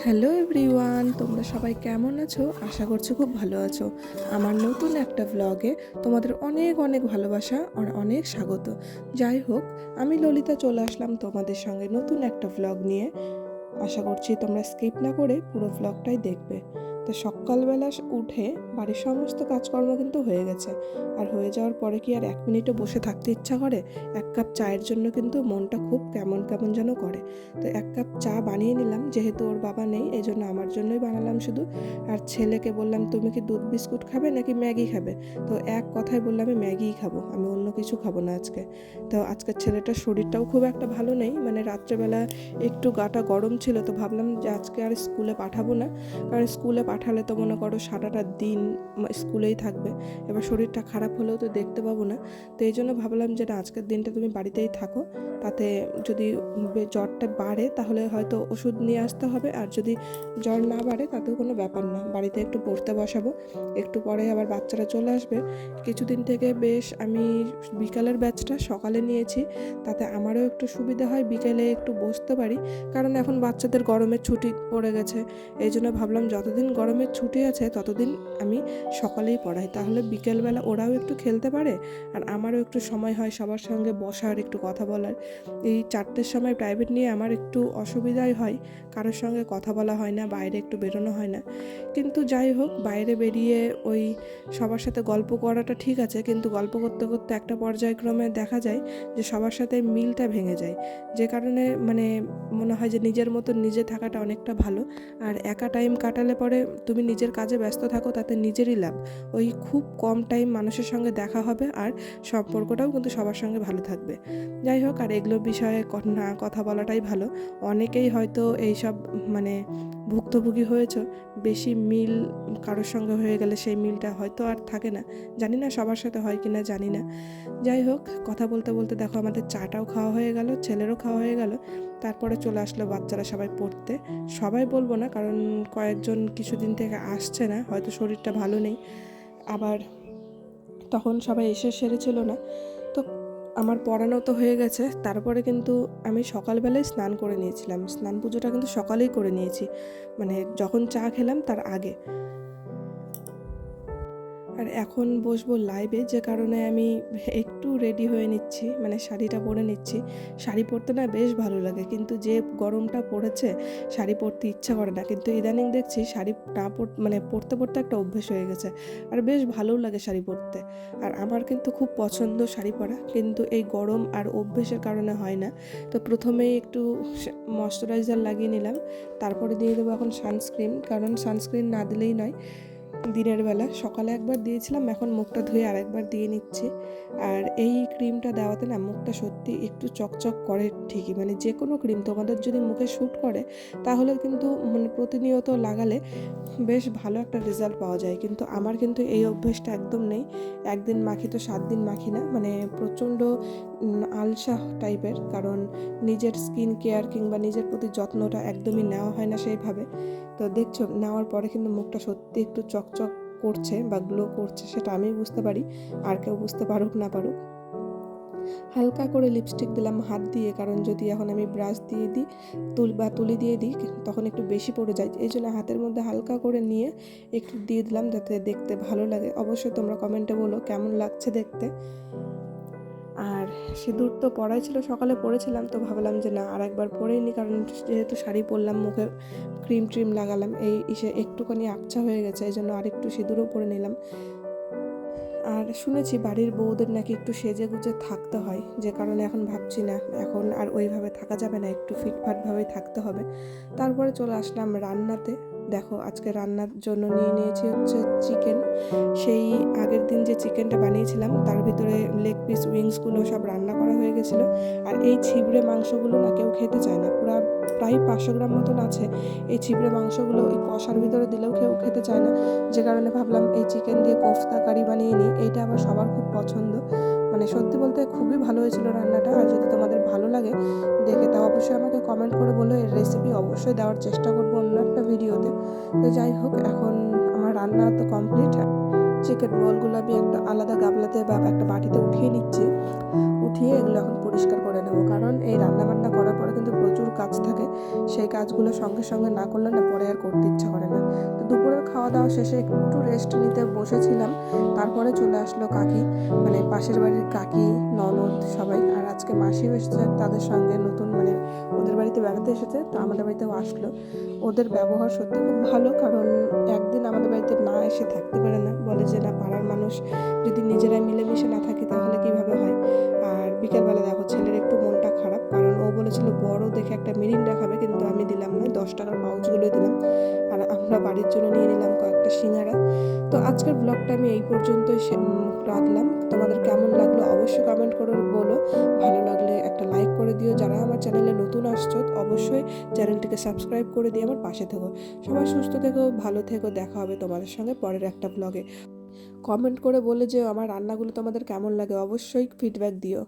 Hello everyone, তোমরা সবাই কেমন আছো? আশা করছি খুব ভালো আছো। আমার নতুন একটা ভ্লগে তোমাদের অনেক অনেক ভালোবাসা আর অনেক স্বাগত। যাই হোক, আমি ললিতা চলে আসলাম তোমাদের সঙ্গে নতুন একটা ভ্লগ নিয়ে। আশা করছি তোমরা স্কিপ না করে পুরো ভ্লগটাই দেখবে। তো সকালবেলা উঠে বাড়ির সমস্ত কাজকর্ম কিন্তু হয়ে গেছে, আর হয়ে যাওয়ার পরে কি আর এক মিনিটও বসে থাকতে ইচ্ছা করে? এক কাপ চায়ের জন্য কিন্তু মনটা খুব কেমন কেমন যেন করে। তো এক কাপ চা বানিয়ে নিলাম, যেহেতু ওর বাবা নেই এই জন্য আমার জন্যই বানালাম শুধু। আর ছেলেকে বললাম, তুমি কি দুধ বিস্কুট খাবে নাকি ম্যাগি খাবে? তো এক কথায় বললাম আমি ম্যাগিই খাবো, আমি অন্য কিছু খাবো না আজকে। তো আজকের ছেলেটার শরীরটাও খুব একটা ভালো নেই, মানে রাত্রেবেলা একটু গাটা গরম ছিল, তো ভাবলাম যে আজকে আর স্কুলে পাঠাবো না, কারণ স্কুলে পাঠালে তো মনে করো সারাটা দিন স্কুলেই থাকবে, এবার শরীরটা খারাপ হলেও তো দেখতে পাবো না। তো এই জন্য ভাবলাম যে না, আজকের দিনটা তুমি বাড়িতেই থাকো, তাতে যদি জ্বরটা বাড়ে তাহলে হয়তো ওষুধ নিয়ে আসতে হবে, আর যদি জ্বর না বাড়ে তাতেও কোনো ব্যাপার না, বাড়িতে একটু পড়তে বসাবো, একটু পরে আবার বাচ্চারা চলে আসবে। কিছুদিন থেকে বেশ আমি বিকালের ব্যাচটা সকালে নিয়েছি, তাতে আমারও একটু সুবিধা হয়, বিকেলে একটু বসতে পারি, কারণ এখন বাচ্চাদের গরমের ছুটি পড়ে গেছে। এই জন্য ভাবলাম যতদিন গরমের ছুটি আছে ততদিন আমি সকালেই পড়াই, তাহলে বিকেলবেলা ওরাও একটু খেলতে পারে আর আমারও একটু সময় হয় সবার সঙ্গে বসার, একটু কথা বলার। এই 4টের সময় প্রাইভেট নিয়ে আমার একটু অসুবিধাই হয়, কারোর সঙ্গে কথা বলা হয় না, বাইরে একটু বেরোনো হয় না। কিন্তু যাই হোক, বাইরে বেরিয়ে ওই সবার সাথে গল্প করাটা ঠিক আছে, কিন্তু গল্প করতে করতে একটা পর্যায়ক্রমে দেখা যায় যে সবার সাথে মিলটা ভেঙে যায়, যে কারণে মানে মনে হয় যে নিজের মতো নিজে থাকাটা অনেকটা ভালো। আর একা টাইম কাটালে পরে তুমি নিজের কাজে ব্যস্ত থাকো, তাতে নিজেরই লাভ। ওই খুব কম টাইম মানুষের সঙ্গে দেখা হবে আর সম্পর্কটাও কিন্তু সবার সঙ্গে ভালো থাকবে। যাই হোক, আর এগুলো বিষয়ে না কথা বলাটাই ভালো। অনেকেই হয়তো এইসব মানে ভুক্তভোগী হয়েছে, বেশি মিল কারোর সঙ্গে হয়ে গেলে সেই মিলটা হয়তো আর থাকে না, জানি না সবার সাথে হয় কিনা জানি না। যাই হোক, কথা বলতে বলতে দেখো আমাদের চাটাও খাওয়া হয়ে গেল, ছেলেরও খাওয়া হয়ে গেল। তারপরে চলে আসলো বাচ্চারা সবাই পড়তে। সবাই বলবো না, কারণ কয়েকজন কিছুদিন থেকে আসছে না, হয়তো শরীরটা ভালো নেই, আবার তখন সবাই এসে সেরেছিল না। তো আমার পড়ানো তো হয়ে গেছে, তারপরে কিন্তু আমি সকালবেলায় স্নান করে নিয়েছিলাম, স্নান পুজোটা কিন্তু সকালেই করে নিয়েছি, মানে যখন চা খেলাম তার আগে। আর এখন বসবো লাইভে, যে কারণে আমি একটু রেডি হয়ে নিচ্ছি, মানে শাড়িটা পরে নিচ্ছি। শাড়ি পরতে না বেশ ভালো লাগে, কিন্তু যে গরমটা পড়েছে শাড়ি পরতে ইচ্ছা করে না, কিন্তু ইদানিং দেখছি শাড়ি না মানে পরতে পরতে একটা অভ্যেস হয়ে গেছে, আর বেশ ভালোও লাগে শাড়ি পরতে। আর আমার কিন্তু খুব পছন্দ শাড়ি পরা, কিন্তু এই গরম আর অভ্যেসের কারণে হয় না। তো প্রথমেই একটু ময়শ্চারাইজার লাগিয়ে নিলাম, তারপরে দিয়ে দেবো এখন সানস্ক্রিন, কারণ সানস্ক্রিন না দিলেই নয়। দিনের বেলা সকালে একবার দিয়েছিলাম, এখন মুখটা ধুয়ে আরেকবার দিয়ে নিচ্ছি। আর এই ক্রিমটা দেওয়াতে না মুখটা সত্যি একটু চকচক করে ঠিকই, মানে যে কোনো ক্রিম তোমাদের যদি মুখে শ্যুট করে তাহলে কিন্তু মানে প্রতিনিয়ত লাগালে বেশ ভালো একটা রেজাল্ট পাওয়া যায়, কিন্তু আমার কিন্তু এই অভ্যেসটা একদম নেই। একদিন মাখি তো 7 দিন মাখি না, মানে প্রচণ্ড আলসা টাইপের, কারণ নিজের স্কিন কেয়ার কিংবা নিজের প্রতি যত্নটা একদমই নেওয়া হয় না সেইভাবে। তো দেখছো, নেওয়ার পরে কিন্তু মুখটা সত্যি একটু চকচক করছে বা গ্লো করছে, সেটা আমি বুঝতে পারি, আর কেউ বুঝতে পারুক না পারুক। হালকা করে লিপস্টিক দিলাম হাত দিয়ে, কারণ যদি এখন আমি ব্রাশ দিয়ে দিই তুলি দিয়ে দিই তখন একটু বেশি পড়ে যায়, এই জন্য হাতের মধ্যে হালকা করে নিয়ে একটু দিয়ে দিলাম যাতে দেখতে ভালো লাগে। অবশ্যই তোমরা কমেন্টে বলো কেমন লাগছে দেখতে। আর সিঁদুর তো পরাই ছিল, সকালে পরেছিলাম, তো ভাবলাম যে না আর একবার পরেই নি, কারণ যেহেতু শাড়ি পরলাম, মুখে ক্রিম ট্রিম লাগালাম, এই ইসে একটুখানি আবছা হয়ে গেছে, এই জন্য আরেকটু সিঁদুরও পরে নিলাম। আর শুনেছি বাড়ির বউদের নাকি একটু সেজে গুজে থাকতে হয়, যে কারণে এখন ভাবছি না, এখন আর ওইভাবে থাকা যাবে না, একটু ফিটফাটভাবেই থাকতে হবে। তারপরে চলে আসলাম রান্নাতে। দেখো আজকে রান্নার জন্য নিয়ে নিয়েছি হচ্ছে চিকেন। সেই আগের দিন যে চিকেনটা বানিয়েছিলাম তার ভিতরে লেগ পিস উইংসগুলো সব রান্না করা হয়ে গেছিলো। আর এই ছিবড়ে মাংসগুলো না কেউ খেতে চায় না, প্রায় 500 গ্রাম মতন আছে। এই ছিবড়ে মাংসগুলো ওই কষার ভিতরে দিলেও কেউ খেতে চায় না, যে কারণে ভাবলাম এই চিকেন দিয়ে কোফতা কারি বানিয়ে নিই, এইটা আবার সবার খুব পছন্দ। মানে সত্যি বলতে খুবই ভালো হয়েছিল রান্নাটা, আর যদি তোমাদের ভালো লাগে দেখে তাও অবশ্যই আমাকে কমেন্ট করে বলো, এর রেসিপি অবশ্যই দেওয়ার চেষ্টা করবো অন্য একটা ভিডিওতে। তো যাই হোক, এখন আমার রান্না তো কমপ্লিট। চিকেন বলগুলো আমি একটা আলাদা গামলাতে বা একটা বাটিতে উঠিয়ে নিচ্ছি, উঠিয়ে এগুলো এখন পরিষ্কার করে নেবো, কারণ এই রান্নাবান্না করার পরে কিন্তু প্রচুর কাজ কাজ থাকে, সেই কাজগুলো সঙ্গে সঙ্গে না করলে না পরে আর করতে ইচ্ছা করে না। তো দুপুরের খাওয়া দাওয়া শেষে একটু রেস্ট নিতে বসেছিলাম, তারপরে চলে আসলো কাকি, মানে পাশের বাড়ির কাকি, ননদ সবাই। আর আজকে মাসিও এসেছে তাদের সঙ্গে, নতুন মানে ওদের বাড়িতে বেড়াতে এসেছে, তো আমাদের বাড়িতেও আসলো। ওদের ব্যবহার সত্যি খুব ভালো, কারণ একদিন আমাদের বাড়িতে না এসে থাকতে পারে না, বলে যে না পাড়ার মানুষ যদি নিজেরা মিলেমিশে না থাকি তাহলে কিভাবে হয়। আর বিকেলবেলা দেখো ছেলের একটু মনটা খারাপ, কারণ ও বলেছিল বড় দেখে একটা মিরিন্ডা খাবে, কিন্তু আমি দিলাম না, 10 টাকার পাউচগুলোই দিলাম। আর আমরা বাড়ির জন্য নিয়ে নিলাম কয়েকটা সিঙ্গারা। তো আজকের ব্লগটা আমি এই পর্যন্তই রাখলাম। তোমাদের কেমন লাগলো অবশ্যই কমেন্ট করে বলো। ভালো লাগলে একটা লাইক করে দিও। যারা আমার চ্যানেলে নতুন আসছো অবশ্যই চ্যানেলটিকে সাবস্ক্রাইব করে দিয়ে আমার পাশে থেকো। সবাই সুস্থ থেকো, ভালো থেকো। দেখা হবে তোমাদের সঙ্গে পরের একটা ব্লগে। কমেন্ট করে বলে যে আমার রান্নাগুলো তোমাদের কেমন লাগে, অবশ্যই ফিডব্যাক দিও।